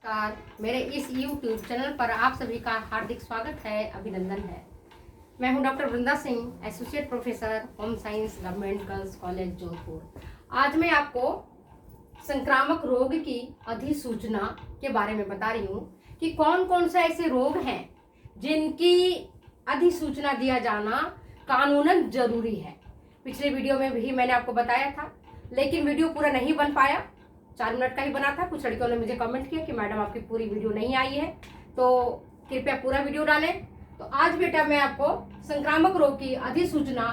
नमस्कार। मेरे इस YouTube चैनल पर आप सभी का हार्दिक स्वागत है, अभिनंदन है। मैं हूं doctor Vrinda Singh, associate professor home science, government girls college Jodhpur. आज मैं आपको संक्रामक रोग की अधिसूचना के बारे में बता रही हूं कि कौन कौन से ऐसे रोग हैं जिनकी अधिसूचना दिया जाना कानूनन जरूरी है। पिछले वीडियो में भी मैंने आपको बताया था, लेकिन वीडियो पूरा नहीं बन पाया, 4 मिनट का ही बना था। कुछ लड़कियों ने मुझे कमेंट किया कि मैडम आपकी पूरी वीडियो नहीं आई है, तो कृपया पूरा वीडियो डालें। तो आज बेटा मैं आपको संक्रामक रोग की अधिसूचना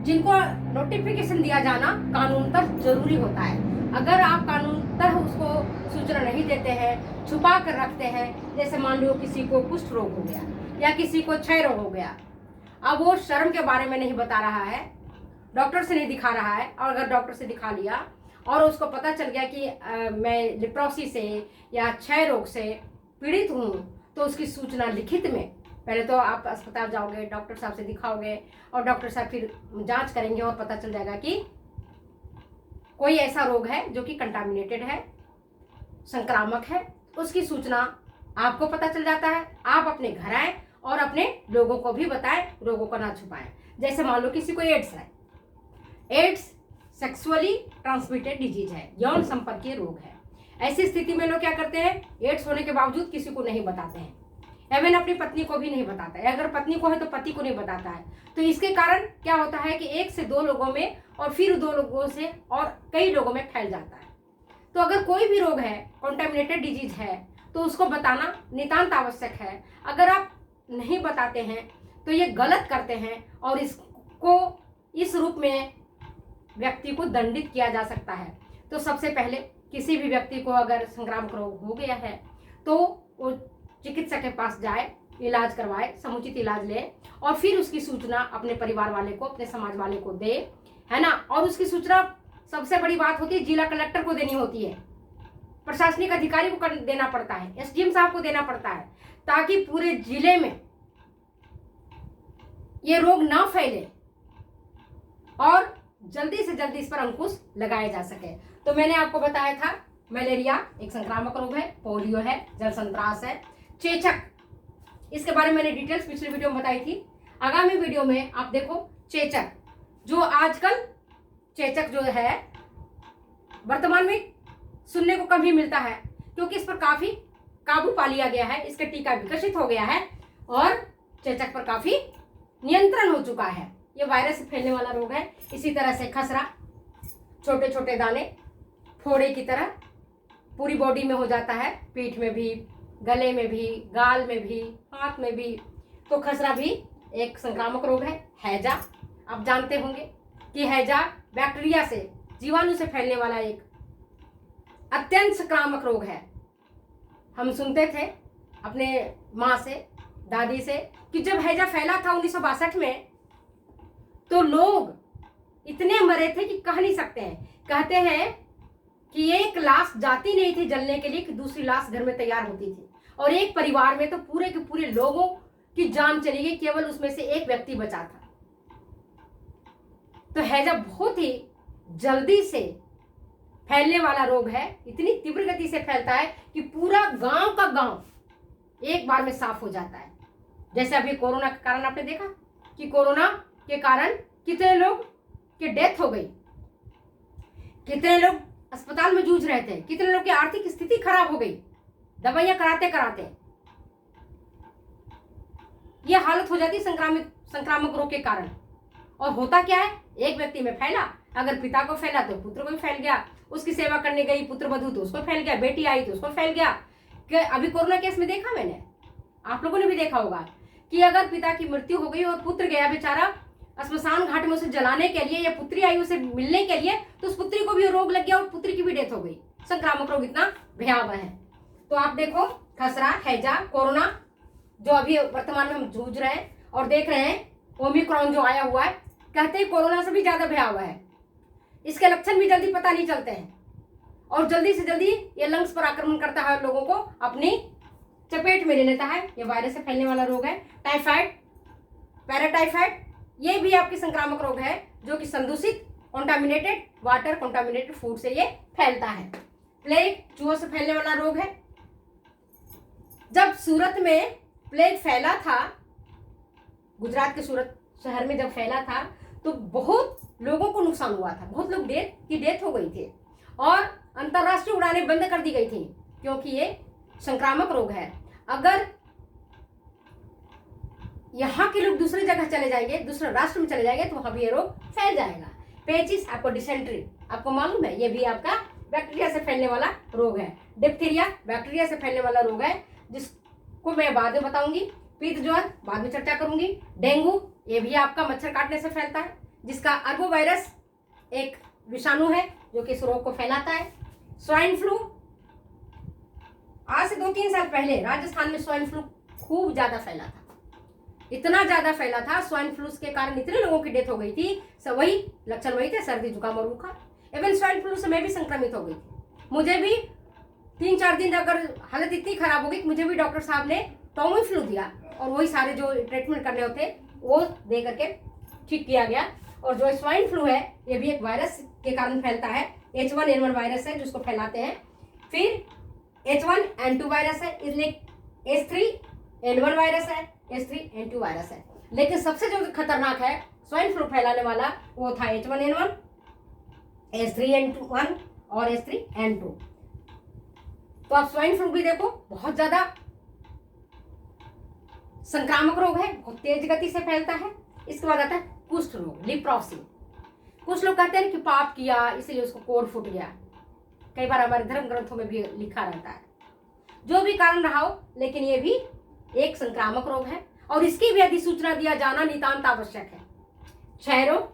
जिनको नोटिफिकेशन दिया जाना कानूनतः जरूरी होता है। अगर आप कानूनतः उसको सूचना नहीं देते हैं, छुपा कर रखते हैं, जैसे मान लो किसी को कुष्ठ रोग हो गया या किसी को क्षय रोग हो गया, अब वो शर्म के बारे में नहीं बता रहा है, डॉक्टर से नहीं दिखा रहा है, और अगर डॉक्टर से दिखा लिया और उसको पता चल गया कि मैं लेप्रोसी से या क्षय रोग से पीड़ित हूँ, तो उसकी सूचना लिखित में, पहले तो आप अस्पताल जाओगे, डॉक्टर साहब से दिखाओगे और डॉक्टर साहब फिर जांच करेंगे और पता चल जाएगा कि कोई ऐसा रोग है जो कि कंटामिनेटेड है, संक्रामक है। उसकी सूचना आपको पता चल जाता है। आप अपने घर आए और अपने लोगों को भी बताएं, रोगों को ना छुपाएं। जैसे मान लो किसी को एड्स है, एड्स सेक्सुअली ट्रांसमिटेड डिजीज है, यौन संपर्कीय रोग है। ऐसी स्थिति में लोग क्या करते हैं, एड्स होने के बावजूद किसी को नहीं बताते हैं, एवं अपनी पत्नी को भी नहीं बताता है। अगर पत्नी को है तो पति को नहीं बताता है। तो इसके कारण क्या होता है कि 1 से 2 लोगों में और फिर 2 लोगों से और कई लोगों में फैल जाता है। तो अगर कोई भी रोग है, कॉन्टेमिनेटेड डिजीज है, तो उसको बताना नितांत आवश्यक है। अगर आप नहीं बताते हैं तो ये गलत करते हैं और इसको इस रूप में व्यक्ति को दंडित किया जा सकता है। तो सबसे पहले किसी भी व्यक्ति को अगर संक्रामक रोग हो गया है तो वो चिकित्सक के पास जाए, इलाज करवाए, समुचित इलाज ले और फिर उसकी सूचना अपने परिवार वाले को, अपने समाज वाले को दे, है ना। और उसकी सूचना सबसे बड़ी बात होती है जिला कलेक्टर को देनी होती है, प्रशासनिक अधिकारी को देना पड़ता है, एसडीएम साहब को देना पड़ता है, ताकि पूरे जिले में ये रोग ना फैले और जल्दी से जल्दी इस पर अंकुश लगाया जा सके। तो मैंने आपको बताया था मलेरिया एक संक्रामक रोग है, पोलियो है, जल संत्रास है, चेचक, इसके बारे में मैंने डिटेल्स पिछले वीडियो में बताई थी। आगामी वीडियो में आप देखो चेचक, जो आजकल चेचक जो है वर्तमान में सुनने को कम ही मिलता है, क्योंकि इस पर काफी काबू पा लिया गया है, इसका टीका विकसित हो गया है और चेचक पर काफी नियंत्रण हो चुका है। ये वायरस से फैलने वाला रोग है। इसी तरह से खसरा, छोटे छोटे दाने फोड़े की तरह पूरी बॉडी में हो जाता है, पीठ में भी, गले में भी, गाल में भी, हाथ में भी। तो खसरा भी एक संक्रामक रोग है। हैजा, आप जानते होंगे कि हैजा बैक्टीरिया से, जीवाणु से फैलने वाला एक अत्यंत संक्रामक रोग है। हम सुनते थे अपने माँ से, दादी से कि जब हैजा फैला था 1962 में, तो लोग इतने मरे थे कि कह नहीं सकते हैं। कहते हैं कि एक लाश जाती नहीं थी जलने के लिए कि दूसरी लाश घर में तैयार होती थी, और एक परिवार में तो पूरे के पूरे लोगों की जान चली गई, केवल उसमें से एक व्यक्ति बचा था। तो हैजा बहुत ही जल्दी से फैलने वाला रोग है, इतनी तीव्र गति से फैलता है कि पूरा गांव का गांव एक बार में साफ हो जाता है। जैसे अभी कोरोना के कारण आपने देखा कि कोरोना के कारण कितने लोग की डेथ हो गई, कितने लोग अस्पताल में जूझ रहे थे, कितने लोग की आर्थिक स्थिति खराब हो गई दवाइयां कराते कराते। यह हालत हो जाती संक्रामक रोग के कारण। और होता क्या है, एक व्यक्ति में फैला, अगर पिता को फैला तो पुत्र को भी फैल गया, उसकी सेवा करने गई पुत्र वधू तो उसको फैल गया, बेटी आई तो उसको फैल गया। अभी कोरोना केस में देखा मैंने, आप लोगों ने भी देखा होगा कि अगर पिता की मृत्यु हो गई और पुत्र गया बेचारा श्मशान घाट में उसे जलाने के लिए, या पुत्री आई उसे मिलने के लिए, तो उस पुत्री को भी रोग लग गया और पुत्री की भी डेथ हो गई। संक्रामक रोग इतना भयावह है। तो आप देखो खसरा, हैजा, कोरोना जो अभी वर्तमान में हम जूझ रहे हैं और देख रहे हैं, ओमिक्रॉन जो आया हुआ है, कहते हैं कोरोना से भी ज्यादा भयावह है। इसके लक्षण भी जल्दी पता नहीं चलते हैं और जल्दी से जल्दी ये लंग्स पर आक्रमण करता है, लोगों को अपनी चपेट में ले लेता है। ये वायरस से फैलने वाला रोग है। टाइफाइड, पैराटाइफाइड, ये भी आपकी संक्रामक रोग है, जो कि संदूषित कॉन्टामिनेटेड वाटर, कॉन्टामिनेटेड फूड से ये फैलता है। प्लेग चूहों से फैलने वाला रोग है। जब सूरत में प्लेग फैला था, गुजरात के सूरत शहर में जब फैला था, तो बहुत लोगों को नुकसान हुआ था, बहुत लोग की डेथ हो गई थी और अंतरराष्ट्रीय उड़ानें बंद कर दी गई थी, क्योंकि ये संक्रामक रोग है। अगर यहाँ के लोग दूसरी जगह चले जाएंगे, दूसरे राष्ट्र में चले जाएंगे, तो वहां भी ये रोग फैल जाएगा। पेचिस, आपको डिसेंट्री आपको मालूम है, ये भी आपका बैक्टीरिया से फैलने वाला रोग है। डिप्थीरिया बैक्टीरिया से फैलने वाला रोग है, जिसको मैं बाद में बताऊंगी। पीत ज्वर बाद में चर्चा करूंगी। डेंगू, ये भी आपका मच्छर काटने से फैलता है, जिसका अर्बो वायरस एक विषाणु है जो कि इस रोग को फैलाता है। स्वाइन फ्लू, आज से 2-3 साल पहले राजस्थान में स्वाइन फ्लू खूब ज्यादा फैला था, इतना ज्यादा फैला था, स्वाइन फ्लू के कारण इतने लोगों की डेथ हो गई थी। सब वही लक्षण वही थे, सर्दी जुकाम और बुखार। इवन स्वाइन फ्लू से मैं भी संक्रमित हो गई थी। मुझे भी 3-4 दिन अगर हालत इतनी खराब हो गई कि मुझे भी डॉक्टर साहब ने टोमी फ्लू दिया और वही सारे जो ट्रीटमेंट करने होते वो दे करके ठीक किया गया। और जो स्वाइन फ्लू है ये भी एक वायरस के कारण फैलता है, H1N1 वायरस है जिसको फैलाते हैं। फिर H1N2 वायरस है, इसलिए H3N1 वायरस है, H3N2 वायरस है। लेकिन सबसे जो खतरनाक है स्वाइन फ्लू फैलाने वाला वो था H1N1, H3N1 और H3N2। तो आप स्वाइन फ्लू भी देखो, बहुत ज्यादा संक्रामक रोग है, बहुत तेज गति से फैलता है। इसके बाद आता है कुष्ठ रोग, लिप्रोसी। कुछ लोग कहते हैं कि पाप किया इसलिए उसको कोढ़ फूट गया, कई बार हमारे धर्म ग्रंथों में भी लिखा रहता है। जो भी कारण रहा हो, लेकिन ये भी एक संक्रामक रोग है और इसकी भी अधिसूचना दिया जाना नितांत आवश्यक है। क्षय रोग,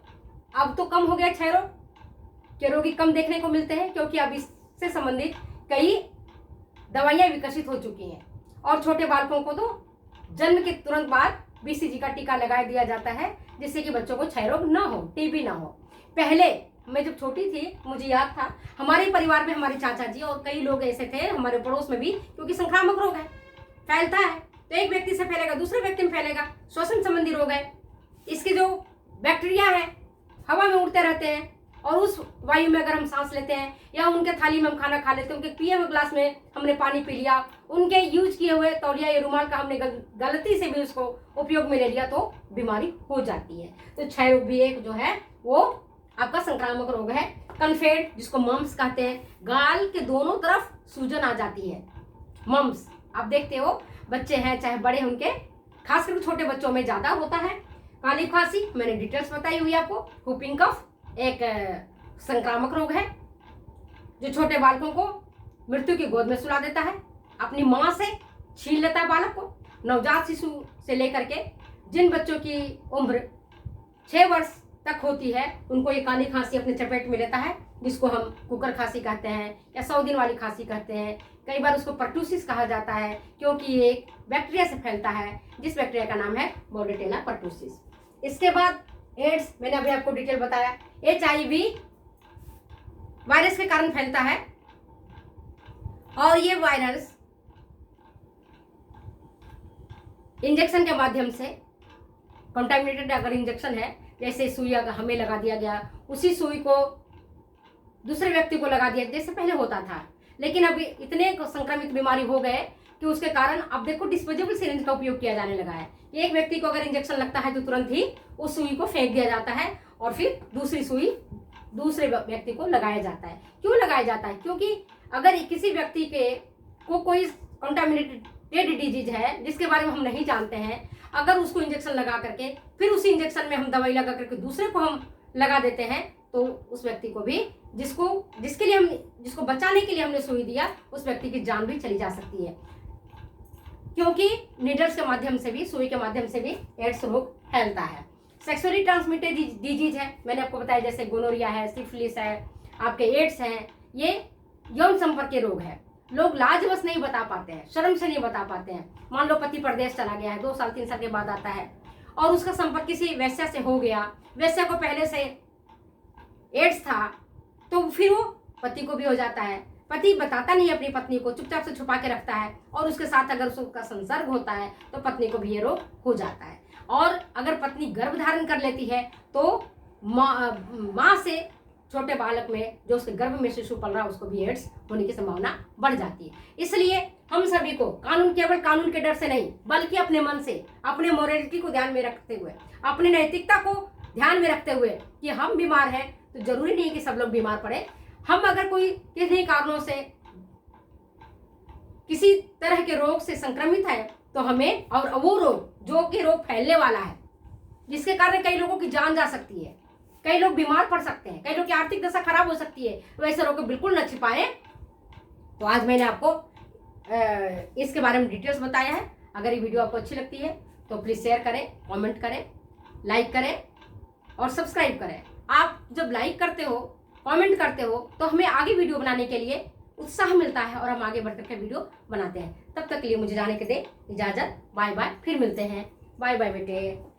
अब तो कम हो गया क्षय रोग के रोगी कम देखने को मिलते हैं, क्योंकि अब इससे संबंधित कई दवाइयां विकसित हो चुकी हैं और छोटे बालकों को तो जन्म के तुरंत बाद BCG का टीका लगा दिया जाता है, जिससे कि बच्चों को क्षय रोग ना हो, टीबी ना हो। पहले मैं जब छोटी थी मुझे याद था, हमारे परिवार में हमारे चाचा जी और कई लोग ऐसे थे, हमारे पड़ोस में भी, क्योंकि संक्रामक रोग है, फैलता है तो एक व्यक्ति से फैलेगा दूसरे व्यक्ति में फैलेगा। श्वसन संबंधी रोग है, इसके जो बैक्टीरिया है हवा में उड़ते रहते हैं और उस वायु में अगर हम सांस लेते हैं या उनके थाली में हम खाना खा लेते हैं, उनके पिए हुए ग्लास में हमने पानी पी लिया, उनके यूज किए हुए तौलिया या रुमाल का हमने गलती से भी उसको उपयोग में ले लिया, तो बीमारी हो जाती है। तो क्षय रोग भी एक जो है वो आपका संक्रामक रोग है। कन्फेड, जिसको मम्स कहते हैं, गाल के दोनों तरफ सूजन आ जाती है, मम्स। आप देखते हो बच्चे हैं चाहे बड़े, उनके खासकर छोटे बच्चों में ज्यादा होता है। काली खांसी, मैंने डिटेल्स बताई हुई आपको। व्हूपिंग कफ एक संक्रामक रोग है जो छोटे बालकों को मृत्यु की गोद में सुला देता है, अपनी मां से छीन लेता है बालक को। नवजात शिशु से लेकर के जिन बच्चों की उम्र 6 वर्ष तक होती है उनको ये काली खांसी अपने चपेट में लेता है, जिसको हम कुकर खांसी कहते हैं या 100 दिन वाली खांसी कहते हैं। कई बार उसको पर्टूसिस कहा जाता है, क्योंकि ये एक बैक्टीरिया से फैलता है, जिस बैक्टीरिया का नाम है बोर्डेटेला पर्टूसिस। इसके बाद एड्स, मैंने अभी आपको डिटेल बताया। HIV वायरस के कारण फैलता है और ये वायरस इंजेक्शन के माध्यम से, कंटामिनेटेड अगर इंजेक्शन है, जैसे सुई अगर हमें लगा दिया गया, उसी सुई को दूसरे व्यक्ति को लगा दिया, जैसे पहले होता था। लेकिन अभी इतने संक्रमित बीमारी हो गए कि उसके कारण अब देखो डिस्पोजेबल सिरिंज का उपयोग किया जाने लगा है। एक व्यक्ति को अगर इंजेक्शन लगता है तो तुरंत ही उस सुई को फेंक दिया जाता है और फिर दूसरी सुई दूसरे व्यक्ति को लगाया जाता है। क्यों लगाया जाता है? क्योंकि अगर किसी व्यक्ति के को कोई कंटामिनेटेड डिजीज है जिसके बारे में हम नहीं जानते हैं, अगर उसको इंजेक्शन लगा करके फिर उसी इंजेक्शन में हम दवाई लगा करके दूसरे को हम लगा देते हैं, तो उस व्यक्ति को भी जिसको बचाने के लिए हमने सुई दिया, उस व्यक्ति की जान भी चली जा सकती है, क्योंकि नीडल्स के माध्यम से भी, सुई के माध्यम से भी एड्स रोग फैलता है। सेक्सुअली ट्रांसमिटेड डिजीज है, मैंने आपको बताया, जैसे गोनोरिया है, सिफिलिस है, आपके एड्स हैं, ये यौन संपर्क के रोग है। लोग लाजवश नहीं बता पाते हैं, शर्म से नहीं बता पाते हैं। मान लो पति परदेश चला गया है, 2 साल 3 साल के बाद आता है और उसका संपर्क किसी वेश्या से हो गया, वेश्या को पहले से एड्स था, तो फिर वो पति को भी हो जाता है। पति बताता नहीं अपनी पत्नी को, चुपचाप से छुपा के रखता है और उसके साथ अगर उसका संसर्ग होता है तो पत्नी को भी ये रोग हो जाता है। और अगर पत्नी गर्भ धारण कर लेती है तो माँ से छोटे बालक में जो उसके गर्भ में शिशु पल रहा है उसको भी एड्स होने की संभावना बढ़ जाती है। इसलिए हम सभी को केवल कानून के डर से नहीं, बल्कि अपने मन से, अपने मोरालिटी को ध्यान में रखते हुए, अपनी नैतिकता को ध्यान में रखते हुए कि हम बीमार हैं तो जरूरी नहीं कि सब लोग बीमार पड़े। हम अगर कोई किसी कारणों से किसी तरह के रोग से संक्रमित है तो हमें, और वो रोग जो कि रोग फैलने वाला है, जिसके कारण कई लोगों की जान जा सकती है, कई लोग बीमार पड़ सकते हैं, कई लोग की आर्थिक दशा खराब हो सकती है, वैसे रोग को बिल्कुल न छिपाएं। तो आज मैंने आपको इसके बारे में डिटेल्स बताया है। अगर ये वीडियो आपको अच्छी लगती है तो प्लीज़ शेयर करें, कमेंट करें, लाइक करें और सब्सक्राइब करें। आप जब लाइक करते हो, कमेंट करते हो तो हमें आगे वीडियो बनाने के लिए उत्साह मिलता है और हम आगे बढ़कर के वीडियो बनाते हैं। तब तक के लिए मुझे जाने के दे इजाज़त। बाय बाय, फिर मिलते हैं। बाय बाय बेटे।